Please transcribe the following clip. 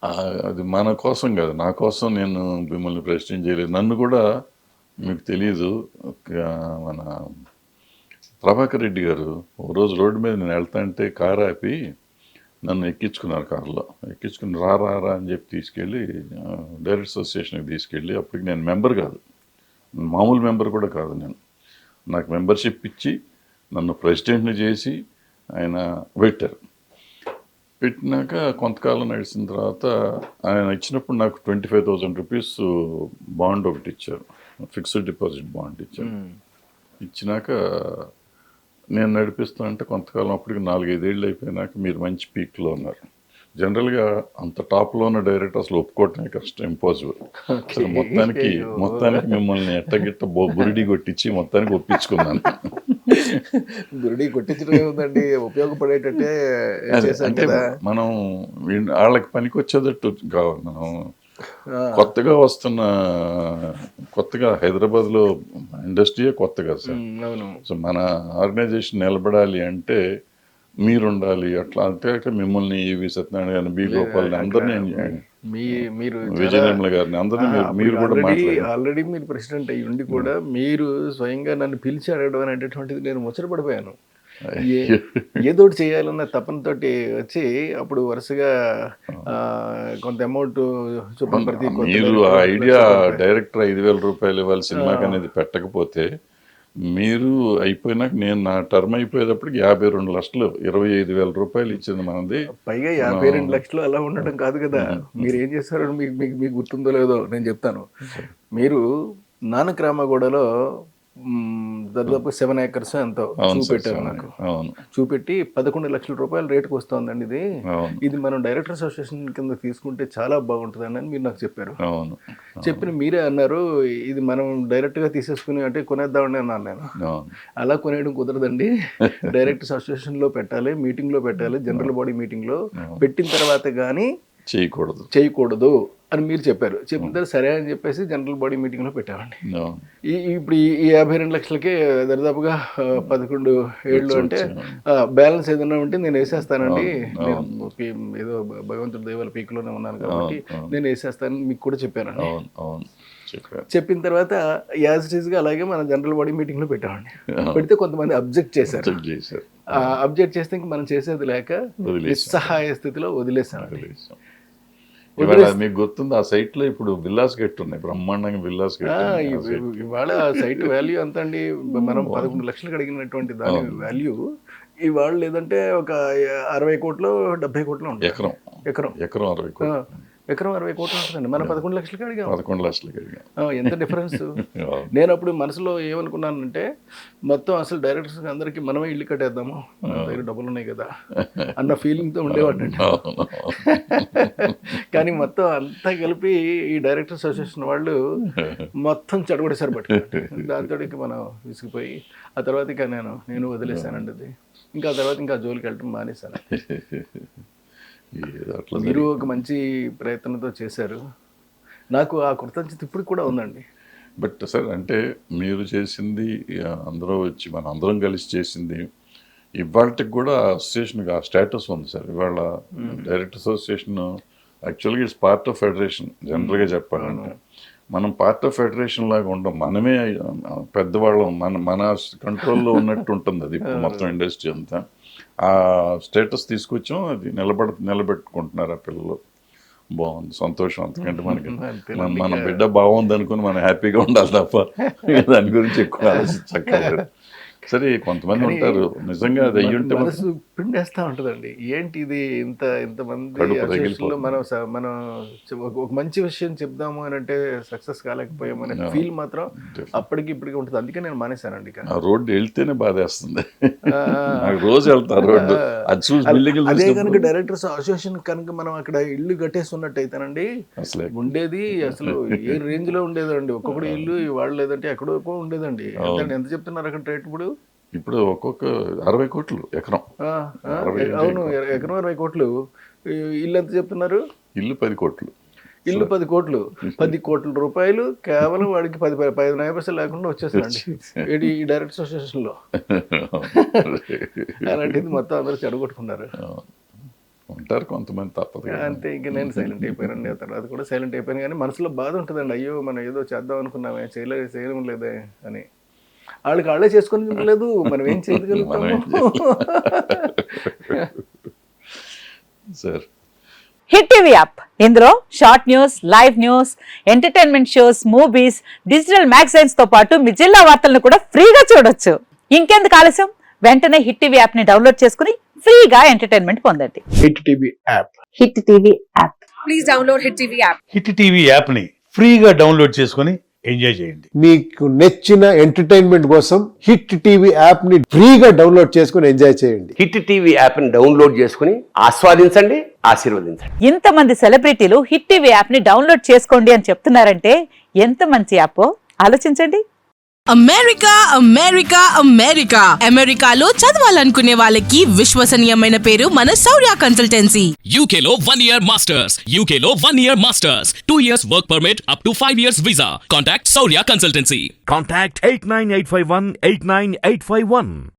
అది మన కోసం కాదు, నా కోసం నేను మిమ్మల్ని ప్రెసిడెంట్ చేయలేదు. నన్ను కూడా మీకు తెలియదు, మన ప్రభాకర్ రెడ్డి గారు ఓ రోజు రోడ్డు మీద నేను వెళ్తా అంటే కారు ఆపి నన్ను ఎక్కించుకున్నారు, కారులో ఎక్కించుకుని రా రా రా అని చెప్పి తీసుకెళ్ళి డైరెక్టర్ అసోసియేషన్కి తీసుకెళ్ళి, అప్పటికి నేను మెంబర్ కాదు, మామూలు మెంబర్ కూడా కాదు నేను, నాకు మెంబర్షిప్ ఇచ్చి నన్ను ప్రెసిడెంట్ని చేసి ఆయన పెట్టారు. పెట్టినాక కొంతకాలం నడిచిన తర్వాత ఆయన ఇచ్చినప్పుడు నాకు 25,000 రూపీస్ బాండ్ ఒకటి ఇచ్చారు, ఫిక్స్డ్ డిపాజిట్ బాండ్ ఇచ్చారు. ఇచ్చినాక నేను నడిపిస్తా అంటే కొంతకాలం అప్పటికి 4-5 ఏళ్ళు అయిపోయినాక మీరు మంచి పీక్లో ఉన్నారు. జనరల్గా అంత టాప్లో ఉన్న డైరెక్టర్ అసలు ఒప్పుకోవటమే కష్టం, ఇంపాసిబుల్. అసలు మొత్తానికి మిమ్మల్ని ఎట్టగిట్ట బురిడి కొట్టించి మొత్తానికి ఒప్పించుకున్నాను. బురిడి కొట్టించడం ఏముందండి, ఉపయోగపడేటట్టే అంటే మనం వాళ్ళకి పనికి వచ్చేటట్టు కావాలి. మనం కొత్తగా వస్తున్న, కొత్తగా హైదరాబాద్లో ఇండస్ట్రీయే కొత్తగా సార్. సో మన ఆర్గనైజేషన్ నిలబడాలి అంటే మీరు ఉండాలి. అట్లా అంటే మిమ్మల్ని ఈవి సత్యనారాయణ గారిని, బి గోపాల్ని, అందరినీ, విజయనిర్మల గారిని, అందరినీ మీరు కూడా ఆల్రెడీ మీరు ప్రెసిడెంట్ అయ్యి ఉండి కూడా మీరు స్వయంగా నన్ను పిలిచి అడగడం అనేటటువంటిది నేను ముచ్చటపడిపోయాను. ఏదోటి చేయాలన్న తపనతోటి వచ్చి అప్పుడు వరుసగా కొంత అమౌంట్ చూపండి. మీరు ఆ ఐడియా డైరెక్టర్ 5,000 రూపాయలు ఇవ్వాలి సినిమాకి అనేది పెట్టకపోతే, మీరు అయిపోయినాక నేను నా టర్మ్ అయిపోయేటప్పటికి 52 లక్షలు, 25,000 రూపాయలు ఇచ్చింది మనది. పైగా 52 లక్షలు అలా ఉండటం కాదు కదా, మీరు ఏం చేస్తారో మీకు గుర్తుందో లేదో నేను చెప్తాను. మీరు నానక్ రామగూడలో దాదాపు 7 acres ఎంతో చూపెట్టారు నాకు. చూపెట్టి 11 లక్షల రూపాయల రేటుకు వస్తుందండి ఇది మనం డైరెక్టర్ అసోసియేషన్ కింద తీసుకుంటే చాలా బాగుంటుందండి అని మీరు నాకు చెప్పారు. చెప్పిన మీరే అన్నారు, ఇది మనం డైరెక్ట్గా తీసేసుకుని అంటే కొనేద్దామని అన్నాను నేను. అలా కొనేయడం కుదరదండి, డైరెక్టర్స్ అసోసియేషన్లో పెట్టాలి, మీటింగ్లో పెట్టాలి, జనరల్ బాడీ మీటింగ్లో పెట్టిన తర్వాత కానీ చేయకూడదు అని మీరు చెప్పారు. చెప్పిన తర్వాత సరే అని చెప్పేసి జనరల్ బాడీ మీటింగ్లో పెట్టామండి. ఇప్పుడు ఈ 52 లక్షలకే దాదాపుగా 11 ఏళ్ళు అంటే బ్యాలెన్స్ ఏదైనా ఉంటే నేను వేసేస్తానండి, ఏదో భగవంతుడి దైవాల పీక్లోనే ఉన్నాను కాబట్టి నేను వేసేస్తానని మీకు కూడా చెప్పానండి. చెప్పిన తర్వాత యాజ్ ఇట్ ఈస్గా అలాగే మనం జనరల్ బాడీ మీటింగ్లో పెట్టామండి. పెడితే కొంతమంది అబ్జెక్ట్ చేశారు. అబ్జెక్ట్ చేస్తే ఇంక మనం చేసేది లేక నిస్సహాయ స్థితిలో వదిలేసాం. మీకు గుర్తుంది, ఆ సైట్ లో ఇప్పుడు విల్లాస్ గెట్ ఉన్నాయి, బ్రహ్మాండంగా విల్లాస్ గెట్. ఇవాళ సైట్ వాల్యూ ఎంత అండి, మనం 11 లక్షలకు అడిగినటువంటి దాని వాల్యూ ఇవాళ లేదంటే ఒక 60 కోట్లు 70 కోట్లు ఉంటుంది. ఎకరం 60 కోట్లు. ఎకరం 60 కోట్లు ఉంటుందండి, మనం 11 లక్షలకి అడిగాం. 11 లక్షలకి అడిగాం. ఎంత డిఫరెన్స్. నేను అప్పుడు మనసులో ఏమనుకున్నానంటే మొత్తం అసలు డైరెక్టర్స్ అందరికీ మనమే ఇల్లు కట్టేద్దాము, దగ్గర డబ్బులు ఉన్నాయి కదా అన్న ఫీలింగ్తో ఉండేవాడిని. కానీ మొత్తం అంతా కలిపి ఈ డైరెక్టర్స్ అసోసియేషన్ వాళ్ళు మొత్తం చెడగొడేసారు పట్టుకుంటే, దాంతో ఇంకా మనం విసిగిపోయి ఆ తర్వాత ఇక నేను వదిలేసానండి అది. ఇంకా ఆ తర్వాత ఇంకా జోలికి వెళ్ళటం మానేశాను. మీరు ఒక మంచి ప్రయత్నంతో చేశారు, నాకు ఆ కృతజ్ఞత ఇప్పుడు కూడా ఉందండి. బట్ సార్, అంటే మీరు చేసింది, అందరూ వచ్చి మన అందరం కలిసి చేసింది, ఇవాళకి కూడా అసోసియేషన్కి ఆ స్టేటస్ ఉంది సార్. ఇవాళ డైరెక్టర్ అసోసియేషన్ యాక్చువల్గా ఇట్స్ పార్ట్ ఆఫ్ ఫెడరేషన్. జనరల్గా చెప్పాలంటే మనం పార్ట్ ఆఫ్ ఫెడరేషన్ లాగా ఉండం, మనమే పెద్దవాళ్ళం, మన కంట్రోల్లో ఉన్నట్టు ఉంటుంది అది మొత్తం ఇండస్ట్రీ అంతా. ఆ స్టేటస్ తీసుకొచ్చాం, అది నిలబెట్టుకుంటున్నారు ఆ పిల్లలు. బాగుంది, సంతోషం. అంతకంటే మనకి మన బిడ్డ బాగుంది అనుకుని మనం హ్యాపీగా ఉండాలి తప్ప దాని గురించి ఎక్కువ ఆలోచించక్కర్లేదు. సరే, కొంతమంది ఉంటారు నిజంగా అది అయ్యుంటే మనసు పిండేస్తూ ఉంటుందండి. ఏంటి ఇది, ఇంతమంది మనం ఒక మంచి విషయం చెప్దాము అని అంటే సక్సెస్ కాలేకపోయామనే ఫీల్ మాత్రం అప్పటికి ఇప్పటికి ఉంటుంది. అందుకే నేను మానేశానండి. ఆ రోడ్డు వెళ్తేనే బాధేస్తుంది, రోజు వెళ్తా రోడ్డు అది చూసి. అదే కనుక డైరెక్టర్స్ అసోసియేషన్ కనుక మనం అక్కడ ఇల్లు కట్టేస్తున్నట్టు అయితేనండి అసలు ఉండేది అసలు ఏ రేంజ్ లో ఉండేదండి. ఒక్కొక్కటి ఇల్లు వాళ్ళు లేదంటే ఎక్కడో ఉండేదండి. ఎంత చెప్తున్నారు అక్కడ రేట్ ఇప్పుడు ఒక్కొక్క 60 కోట్లు ఎకరం. అవును, ఎకరం 60 కోట్లు. ఇల్లు ఎంత చెప్తున్నారు? ఇల్లు 10 కోట్లు. ఇల్లు 10 కోట్లు. 10 కోట్ల రూపాయలు కేవలం వాడికి 10 పైసలు లేకుండా వచ్చేస్తారండి ఈ డైరెక్టర్ అసోసియేషన్ లో. అలాంటిది మొత్తం అందరూ చెడగొట్టుకున్నారు. ఉంటారు కొంతమంది, తప్పదు కదా. అంతే, ఇంక నేను సైలెంట్ అయిపోయానండి. ఆ తర్వాత కూడా సైలెంట్ అయిపోయాను, కానీ మనసులో బాధ ఉంటుందండి. అయ్యో మనం ఏదో చేద్దాం అనుకున్నామే, చేయడం లేదే అని. వాళ్ళే చేసుకుని లేదు, మనం ఏం చేయగలుగుతాము. సార్ హిట్ టీవీ యాప్, ఇందులో short news, live news, entertainment shows, movies, digital magazines తో పాటు మీ జిల్లా వార్తలను కూడా ఫ్రీగా చూడొచ్చు. ఇంకెందుకు ఆలస్యం, వెంటనే హిట్ టీవీ యాప్ ని డౌన్లోడ్ చేసుకుని ఫ్రీగా ఎంటర్టైన్మెంట్ పొందండి. Hit TV app. Hit TV app. Please download Hit TV app. Hit TV యాప్ని ఫ్రీగా డౌన్లోడ్ చేసుకొని ఎంజాయ్ చేయండి. మీకు నచ్చిన ఎంటర్టైన్మెంట్ కోసం హిట్ టీవీ యాప్ ని ఫ్రీగా డౌన్లోడ్ చేసుకుని ఎంజాయ్ చేయండి. హిట్ టీవీ యాప్ని డౌన్లోడ్ చేసుకుని ఆస్వాదించండి, ఆశీర్వదించండి. ఇంతమంది సెలబ్రిటీలు హిట్ టీవీ యాప్ ని డౌన్లోడ్ చేసుకోండి అని చెప్తున్నారంటే ఎంత మంచి యాప్ ఆలోచించండి. అమెరికా అమెరికాలో చదవాలనుకునే వాళ్ళకి విశ్వసనీయమైన పేరు మన శౌర్య కన్సల్టెన్సీ. UK లో 1 year masters. UK లో 1 year masters. 2 years work permit up to 5 years visa. Contact Saurya Consultancy. Contact 89851 89851.